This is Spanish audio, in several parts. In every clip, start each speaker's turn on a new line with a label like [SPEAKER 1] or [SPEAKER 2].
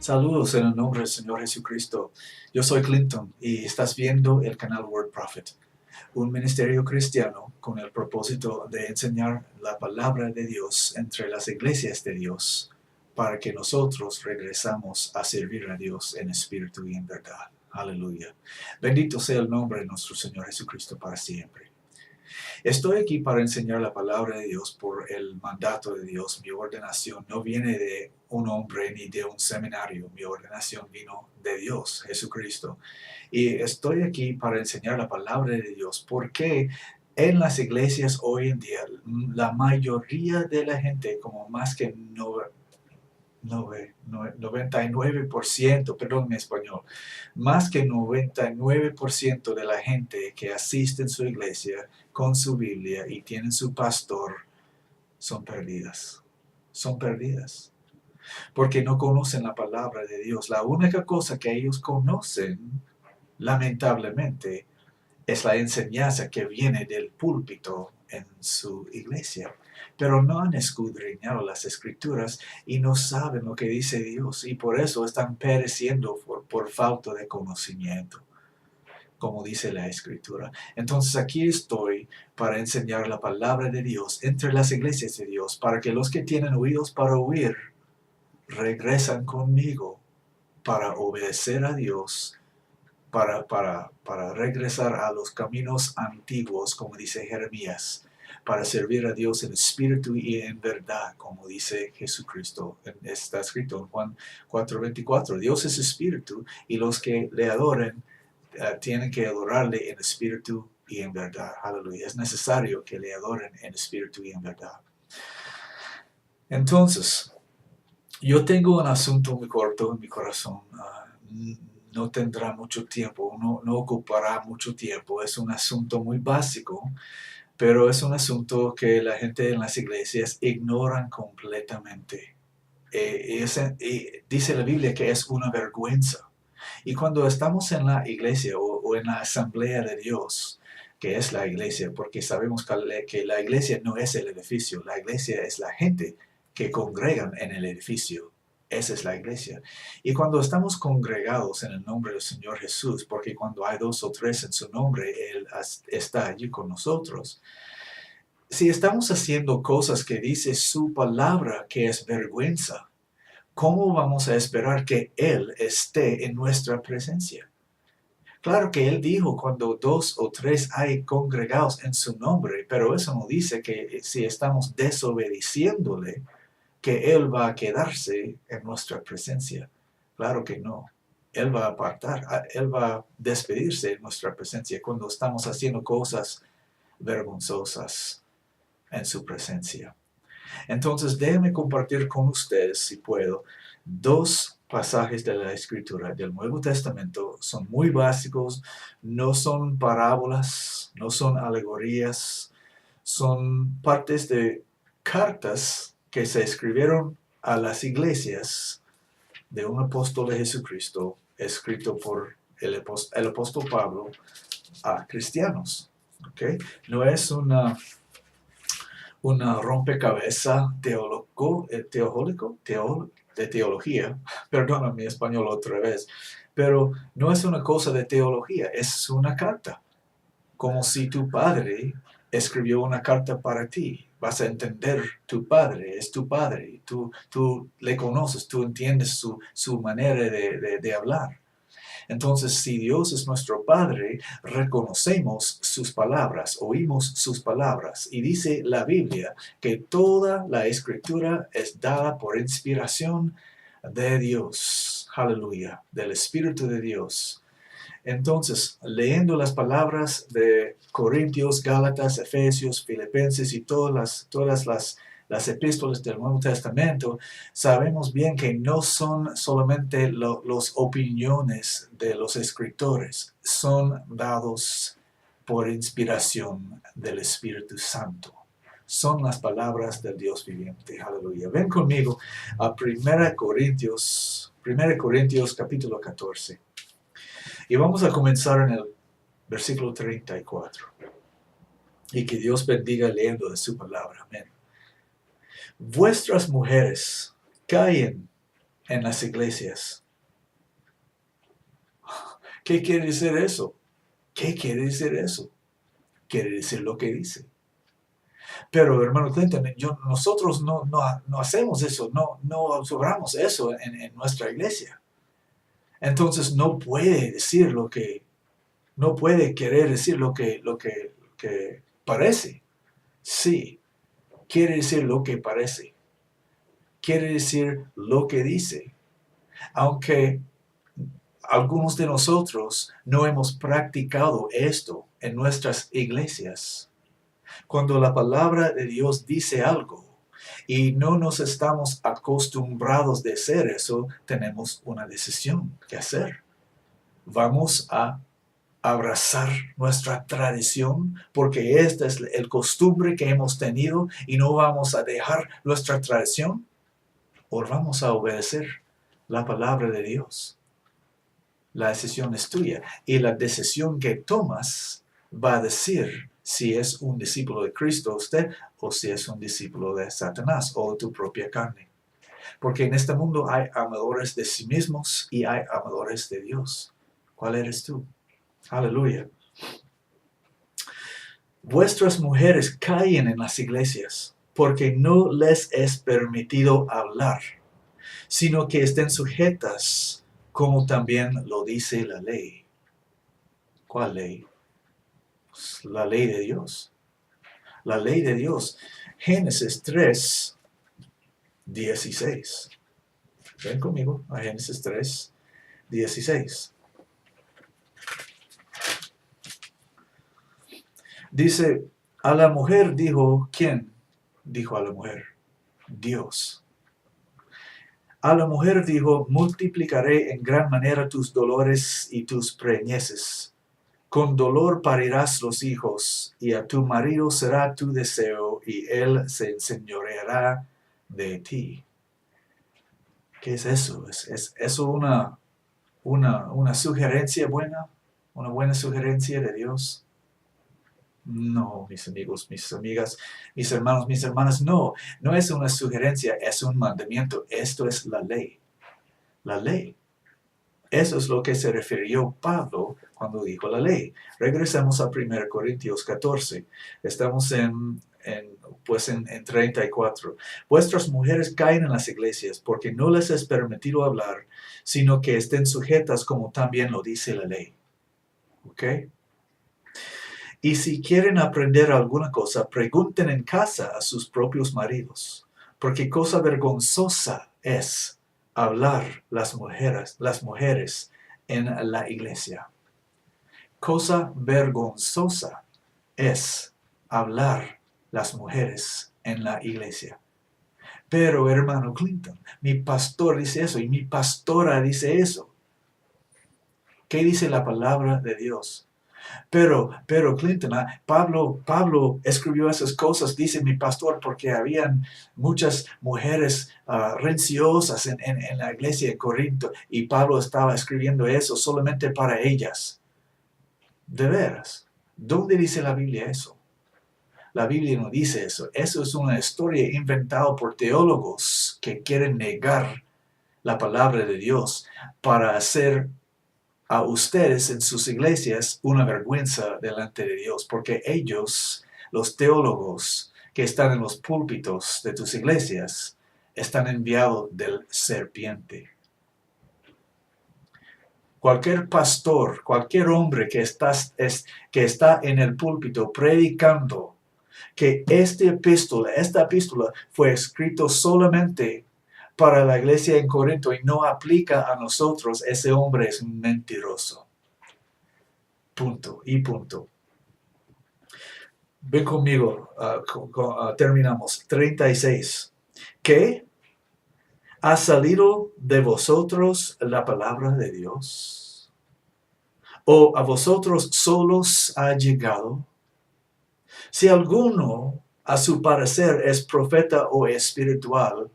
[SPEAKER 1] Saludos en el nombre del Señor Jesucristo. Yo soy Clinton y estás viendo el canal Word Prophet, un ministerio cristiano con el propósito de enseñar la palabra de Dios entre las iglesias de Dios para que nosotros regresamos a servir a Dios en espíritu y en verdad. Aleluya. Bendito sea el nombre de nuestro Señor Jesucristo para siempre. Estoy aquí para enseñar la palabra de Dios por el mandato de Dios. Mi ordenación no viene de un hombre ni de un seminario. Mi ordenación vino de Dios, Jesucristo. Y estoy aquí para enseñar la palabra de Dios porque en las iglesias hoy en día la mayoría de la gente, como más que 99%, perdón mi español, más que 99% de la gente que asiste en su iglesia con su Biblia y tienen su pastor son perdidas. Son perdidas. Porque no conocen la palabra de Dios. La única cosa que ellos conocen, lamentablemente, es la enseñanza que viene del púlpito en su iglesia. Pero no han escudriñado las escrituras y no saben lo que dice Dios. Y por eso están pereciendo por falta de conocimiento, como dice la escritura. Entonces aquí estoy para enseñar la palabra de Dios entre las iglesias de Dios, para que los que tienen oídos para oír regresan conmigo para obedecer a Dios, para regresar a los caminos antiguos, como dice Jeremías, para servir a Dios en espíritu y en verdad, como dice Jesucristo. Está escrito en Juan 4:24. Dios es espíritu y los que le adoren tienen que adorarle en espíritu y en verdad. Aleluya. Es necesario que le adoren en espíritu y en verdad. Entonces, yo tengo un asunto muy corto en mi corazón. No tendrá mucho tiempo, no ocupará mucho tiempo. Es un asunto muy básico, pero es un asunto que la gente en las iglesias ignoran completamente. Dice la Biblia que es una vergüenza. Y cuando estamos en la iglesia o en la asamblea de Dios, que es la iglesia, porque sabemos que la iglesia no es el edificio, la iglesia es la gente que congregan en el edificio. Esa es la iglesia. Y cuando estamos congregados en el nombre del Señor Jesús, porque cuando hay 2 o 3 en su nombre, Él está allí con nosotros. Si estamos haciendo cosas que dice su palabra que es vergüenza, ¿cómo vamos a esperar que Él esté en nuestra presencia? Claro que Él dijo cuando 2 o 3 hay congregados en su nombre, pero eso no dice que si estamos desobedeciéndole, que Él va a quedarse en nuestra presencia. Claro que no. Él va a apartar, Él va a despedirse de nuestra presencia cuando estamos haciendo cosas vergonzosas en su presencia. Entonces, déjenme compartir con ustedes, si puedo, 2 pasajes de la Escritura del Nuevo Testamento. Son muy básicos, no son parábolas, no son alegorías, son partes de cartas que se escribieron a las iglesias de un apóstol de Jesucristo, escrito por el apóstol Pablo a cristianos. ¿Okay? No es una rompecabezas de teología, perdona mi español otra vez, pero no es una cosa de teología, es una carta, como si tu padre escribió una carta para ti. Vas a entender tu padre, es tu padre, tú le conoces, tú entiendes su manera de hablar. Entonces, si Dios es nuestro Padre, reconocemos sus palabras, oímos sus palabras. Y dice la Biblia que toda la Escritura es dada por inspiración de Dios. Aleluya, del Espíritu de Dios. Entonces, leyendo las palabras de Corintios, Gálatas, Efesios, Filipenses y todas las epístolas del Nuevo Testamento, sabemos bien que no son solamente las opiniones de los escritores, son dados por inspiración del Espíritu Santo. Son las palabras del Dios viviente. Aleluya. Ven conmigo a 1 Corintios capítulo 14. Y vamos a comenzar en el versículo 34. Y que Dios bendiga leyendo de su palabra. Amén. Vuestras mujeres callen en las iglesias. ¿Qué quiere decir eso? ¿Qué quiere decir eso? Quiere decir lo que dice. Pero, hermano Clinton, nosotros no hacemos eso, no observamos eso en nuestra iglesia. Entonces no puede decir no puede querer decir lo que parece. Sí, quiere decir lo que parece. Quiere decir lo que dice. Aunque algunos de nosotros no hemos practicado esto en nuestras iglesias. Cuando la palabra de Dios dice algo y no nos estamos acostumbrados de hacer eso, tenemos una decisión que hacer. Vamos a abrazar nuestra tradición porque esta es el costumbre que hemos tenido y no vamos a dejar nuestra tradición, o vamos a obedecer la palabra de Dios. La decisión es tuya y la decisión que tomas va a decir si es un discípulo de Cristo usted o si es un discípulo de Satanás o tu propia carne. Porque en este mundo hay amadores de sí mismos y hay amadores de Dios. ¿Cuál eres tú? Aleluya. Vuestras mujeres caen en las iglesias porque no les es permitido hablar, sino que estén sujetas, como también lo dice la ley. ¿Cuál ley? Pues la ley de Dios. La ley de Dios. Génesis 3, 16. Ven conmigo a Génesis 3, 16. Dice, a la mujer dijo, ¿quién dijo a la mujer? Dios. A la mujer dijo, multiplicaré en gran manera tus dolores y tus preñeces. Con dolor parirás los hijos, y a tu marido será tu deseo, y él se enseñoreará de ti. ¿Qué es eso? ¿Es eso una sugerencia buena? ¿Una buena sugerencia de Dios? No, mis amigos, mis amigas, mis hermanos, mis hermanas, no es una sugerencia, es un mandamiento. Esto es la ley. La ley. Eso es lo que se refirió Pablo cuando dijo la ley. Regresemos a 1 Corintios 14. Estamos en 34. Vuestras mujeres caen en las iglesias porque no les es permitido hablar, sino que estén sujetas como también lo dice la ley. ¿Ok? Y si quieren aprender alguna cosa, pregunten en casa a sus propios maridos, porque cosa vergonzosa es hablar las mujeres en la iglesia. Cosa vergonzosa es hablar las mujeres en la iglesia. Pero, hermano Clinton, mi pastor dice eso y mi pastora dice eso. ¿Qué dice la palabra de Dios? Pero Clinton, Pablo escribió esas cosas, dice mi pastor, porque habían muchas mujeres renciosas en la iglesia de Corinto y Pablo estaba escribiendo eso solamente para ellas. De veras, ¿dónde dice la Biblia eso? La Biblia no dice eso. Eso es una historia inventada por teólogos que quieren negar la palabra de Dios para hacer a ustedes en sus iglesias una vergüenza delante de Dios, porque ellos, los teólogos que están en los púlpitos de tus iglesias, están enviados del serpiente. Cualquier pastor, cualquier hombre que está en el púlpito predicando que esta epístola fue escrita solamente para la iglesia en Corinto y no aplica a nosotros, ese hombre es un mentiroso. Punto y punto. Ven conmigo, terminamos. 36. ¿Qué? ¿Ha salido de vosotros la palabra de Dios? ¿O a vosotros solos ha llegado? Si alguno a su parecer es profeta o espiritual,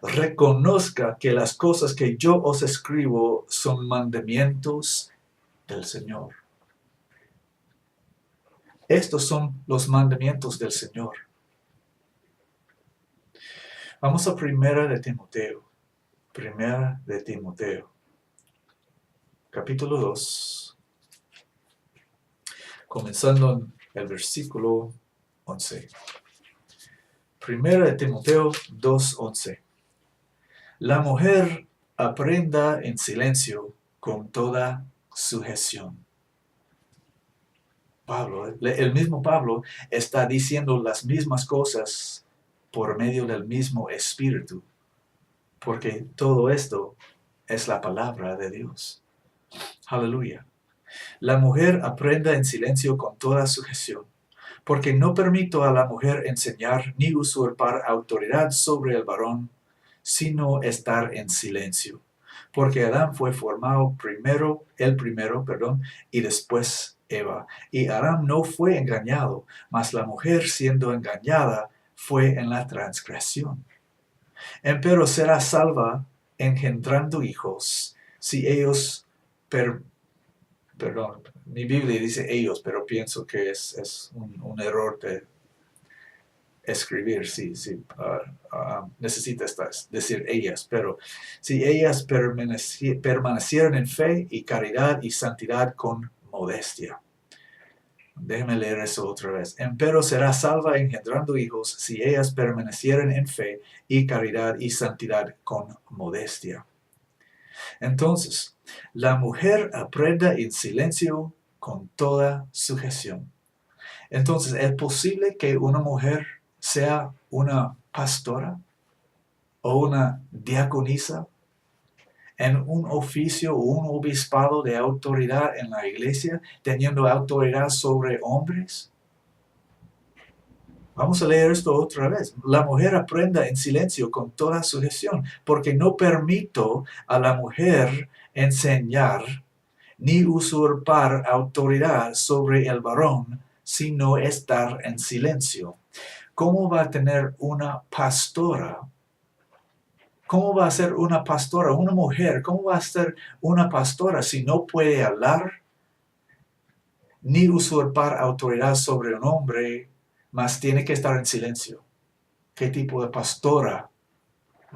[SPEAKER 1] reconozca que las cosas que yo os escribo son mandamientos del Señor. Estos son los mandamientos del Señor. Vamos a 1 de Timoteo. Primera de Timoteo, capítulo 2, comenzando en el versículo 11. Primera de Timoteo 2:11. La mujer aprenda en silencio con toda sujeción. Pablo, el mismo Pablo está diciendo las mismas cosas por medio del mismo Espíritu, porque todo esto es la palabra de Dios. Aleluya. La mujer aprenda en silencio con toda sujeción, porque no permito a la mujer enseñar ni usurpar autoridad sobre el varón, sino estar en silencio. Porque Adán fue formado el primero, y después Eva. Y Adán no fue engañado, mas la mujer siendo engañada fue en la transgresión. Empero será salva engendrando hijos, si ellos, mi Biblia dice ellos, pero pienso que es un error de escribir, sí, necesita decir ellas, pero si ellas permanecieron en fe y caridad y santidad con modestia. Déjeme leer eso otra vez. Empero será salva engendrando hijos si ellas permanecieren en fe y caridad y santidad con modestia. Entonces, la mujer aprenda en silencio con toda sujeción. Entonces, ¿es posible que una mujer sea una pastora o una diaconisa en un oficio o un obispado de autoridad en la iglesia, teniendo autoridad sobre hombres? Vamos a leer esto otra vez. La mujer aprenda en silencio con toda sujeción, porque no permito a la mujer enseñar ni usurpar autoridad sobre el varón, sino estar en silencio. ¿Cómo va a tener una pastora? ¿Cómo va a ser una pastora, una mujer? ¿Cómo va a ser una pastora si no puede hablar ni usurpar autoridad sobre un hombre, mas tiene que estar en silencio? ¿Qué tipo de pastora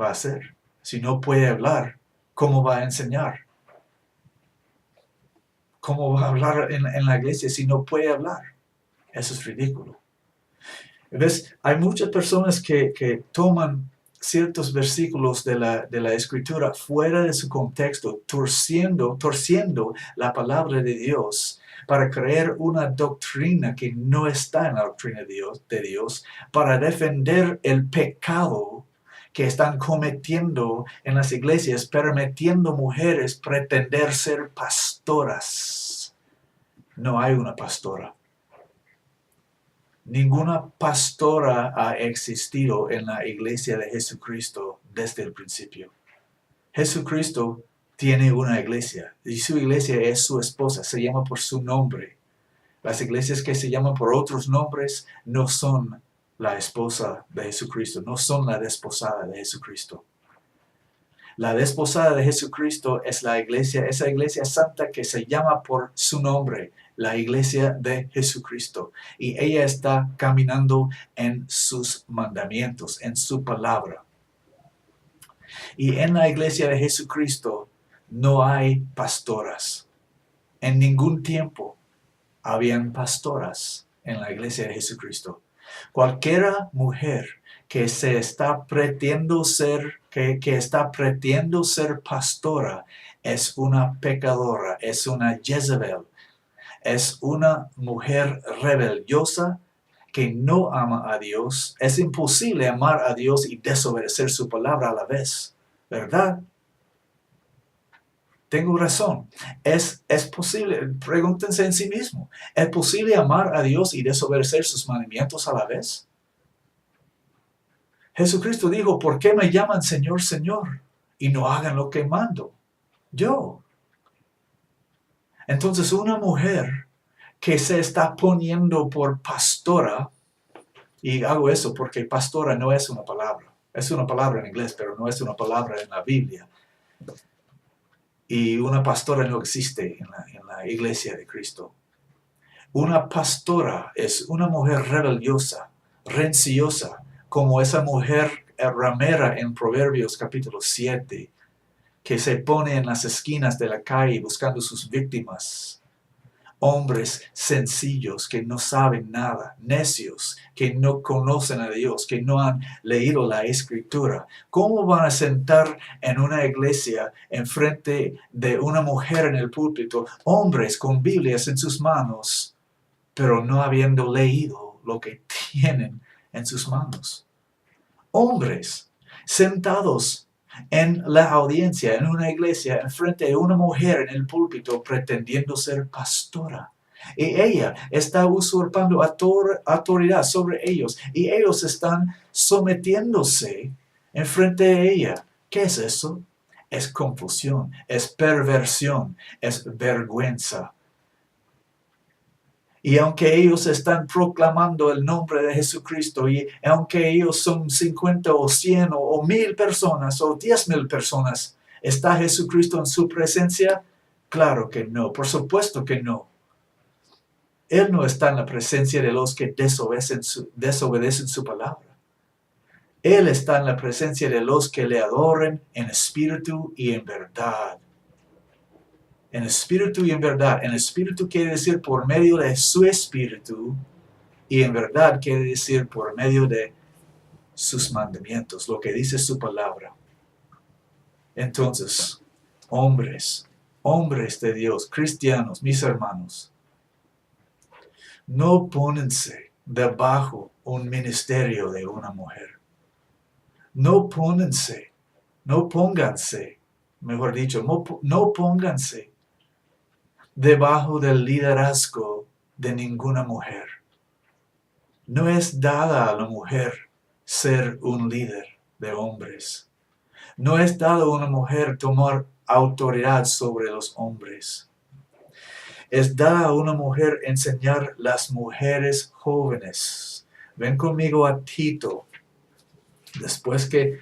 [SPEAKER 1] va a ser? Si no puede hablar, ¿cómo va a enseñar? ¿Cómo va a hablar en la iglesia si no puede hablar? Eso es ridículo. ¿Ves? Hay muchas personas que toman ciertos versículos de la Escritura fuera de su contexto, torciendo la palabra de Dios para creer una doctrina que no está en la doctrina de Dios, para defender el pecado que están cometiendo en las iglesias, permitiendo mujeres pretender ser pastoras. No hay una pastora. Ninguna pastora ha existido en la iglesia de Jesucristo desde el principio. Jesucristo tiene una iglesia y su iglesia es su esposa, se llama por su nombre. Las iglesias que se llaman por otros nombres no son la esposa de Jesucristo, no son la desposada de Jesucristo. La desposada de Jesucristo es la iglesia, esa iglesia santa que se llama por su nombre, la iglesia de Jesucristo. Y ella está caminando en sus mandamientos, en su palabra. Y en la iglesia de Jesucristo no hay pastoras. En ningún tiempo habían pastoras en la iglesia de Jesucristo. Cualquiera mujer que se está pretendiendo ser, que está pretendiendo ser pastora, es una pecadora, es una Jezebel, es una mujer rebeliosa que no ama a Dios. Es imposible amar a Dios y desobedecer su palabra a la vez, ¿verdad? Tengo razón. Es posible, pregúntense en sí mismo, ¿es posible amar a Dios y desobedecer sus mandamientos a la vez? Jesucristo dijo, ¿por qué me llaman Señor, Señor? Y no hagan lo que mando yo. Entonces una mujer que se está poniendo por pastora, y hago eso porque pastora no es una palabra. Es una palabra en inglés, pero no es una palabra en la Biblia. Y una pastora no existe en la iglesia de Cristo. Una pastora es una mujer rebeliosa, rencillosa, como esa mujer ramera en Proverbios capítulo 7. que se pone en las esquinas de la calle buscando sus víctimas. Hombres sencillos que no saben nada, necios que no conocen a Dios, que no han leído la Escritura. ¿Cómo van a sentar en una iglesia enfrente de una mujer en el púlpito, hombres con Biblias en sus manos, pero no habiendo leído lo que tienen en sus manos? Hombres sentados en la audiencia, en una iglesia, enfrente de una mujer en el púlpito pretendiendo ser pastora. Y ella está usurpando autoridad sobre ellos. Y ellos están sometiéndose enfrente de ella. ¿Qué es eso? Es confusión, es perversión, es vergüenza. Y aunque ellos están proclamando el nombre de Jesucristo, y aunque ellos son 50 o 100 o 1000 personas o 10,000 personas, ¿está Jesucristo en su presencia? Claro que no, por supuesto que no. Él no está en la presencia de los que desobedecen su palabra. Él está en la presencia de los que le adoren en espíritu y en verdad. En espíritu y en verdad. En espíritu quiere decir por medio de su espíritu, y en verdad quiere decir por medio de sus mandamientos, lo que dice su palabra. Entonces, hombres de Dios, cristianos, mis hermanos, no pónganse debajo un ministerio de una mujer. No pónganse, mejor dicho, no pónganse debajo del liderazgo de ninguna mujer. No es dada a la mujer ser un líder de hombres. No es dado a una mujer tomar autoridad sobre los hombres. Es dada a una mujer enseñar las mujeres jóvenes. Ven conmigo a Tito. Después que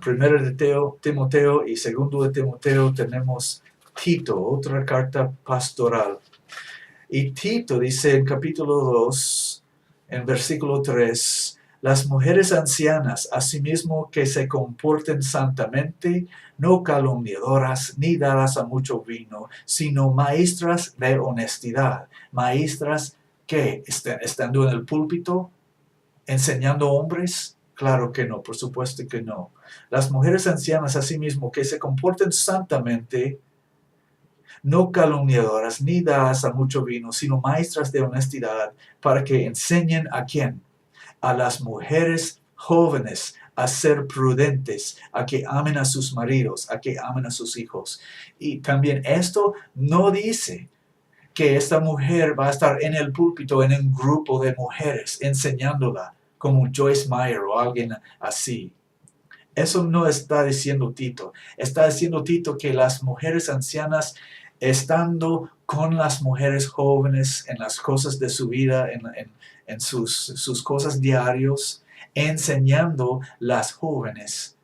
[SPEAKER 1] primero de Timoteo y segundo de Timoteo tenemos Tito, otra carta pastoral. Y Tito dice en capítulo 2, en versículo 3, las mujeres ancianas, asimismo que se comporten santamente, no calumniadoras ni dadas a mucho vino, sino maestras de honestidad. Maestras que estando en el púlpito, enseñando hombres. Claro que no, por supuesto que no. Las mujeres ancianas, asimismo, que se comporten santamente, no calumniadoras ni dadas a mucho vino, sino maestras de honestidad, para que enseñen a quién, a las mujeres jóvenes a ser prudentes, a que amen a sus maridos, a que amen a sus hijos. Y también esto no dice que esta mujer va a estar en el púlpito en un grupo de mujeres enseñándola, como Joyce Meyer o alguien así. Eso no está diciendo Tito. Está diciendo Tito que las mujeres ancianas, estando con las mujeres jóvenes en las cosas de su vida, en sus cosas diarios, enseñando las jóvenes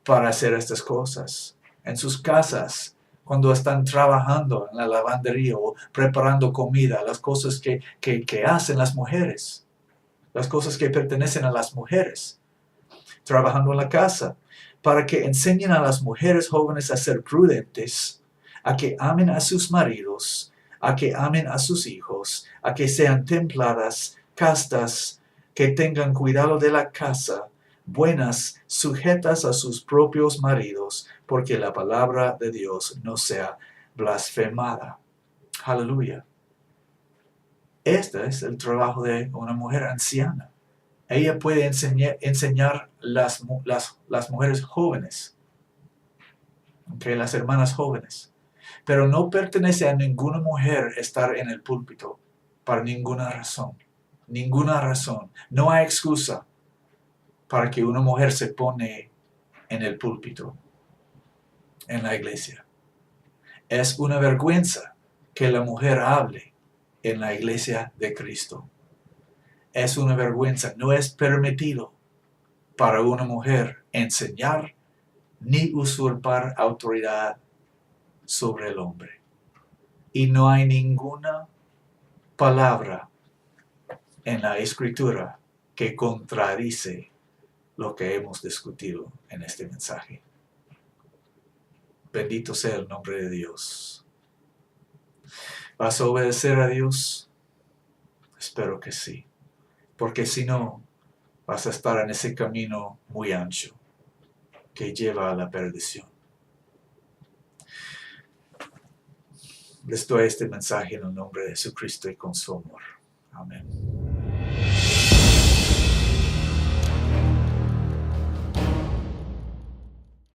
[SPEAKER 1] para hacer estas cosas. En sus casas, cuando están trabajando en la lavandería o preparando comida, las cosas que hacen las mujeres, las cosas que pertenecen a las mujeres. Trabajando en la casa, para que enseñen a las mujeres jóvenes a ser prudentes, a que amen a sus maridos, a que amen a sus hijos, a que sean templadas, castas, que tengan cuidado de la casa, buenas, sujetas a sus propios maridos, porque la palabra de Dios no sea blasfemada. Aleluya. Este es el trabajo de una mujer anciana. Ella puede enseñar las mujeres jóvenes, okay, las hermanas jóvenes. Pero no pertenece a ninguna mujer estar en el púlpito para ninguna razón. Ninguna razón. No hay excusa para que una mujer se pone en el púlpito, en la iglesia. Es una vergüenza que la mujer hable en la iglesia de Cristo. Es una vergüenza. No es permitido para una mujer enseñar ni usurpar autoridad sobre el hombre. Y no hay ninguna palabra en la Escritura que contradice lo que hemos discutido en este mensaje. Bendito sea el nombre de Dios. ¿Vas a obedecer a Dios? Espero que sí. Porque si no, vas a estar en ese camino muy ancho que lleva a la perdición. Les doy este mensaje en el nombre de Jesucristo y con su amor. Amén.